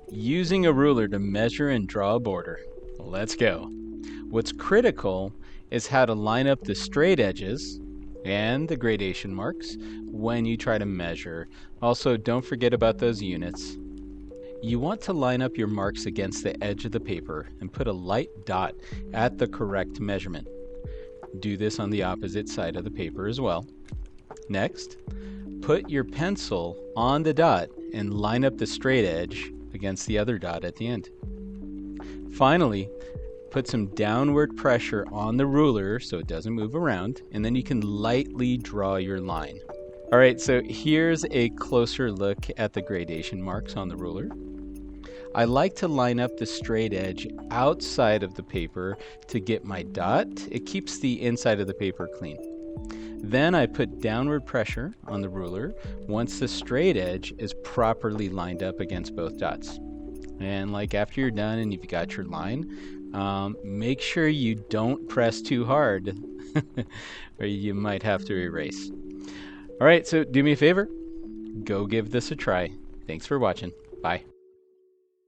using a ruler to measure and draw a border. Let's go. What's critical is how to line up the straight edges and the gradation marks when you try to measure. Also, don't forget about those units. You want to line up your marks against the edge of the paper and put a light dot at the correct measurement. Do this on the opposite side of the paper as well. Next, put your pencil on the dot and line up the straight edge against the other dot at the end. Finally, put some downward pressure on the ruler so it doesn't move around, and then you can lightly draw your line. All right, so here's a closer look at the gradation marks on the ruler. I like to line up the straight edge outside of the paper to get my dot. It keeps the inside of the paper clean. Then I put downward pressure on the ruler once the straight edge is properly lined up against both dots. And like after you're done and you've got your line, make sure you don't press too hard or you might have to erase. All right, so do me a favor, go give this a try. Thanks for watching. Bye.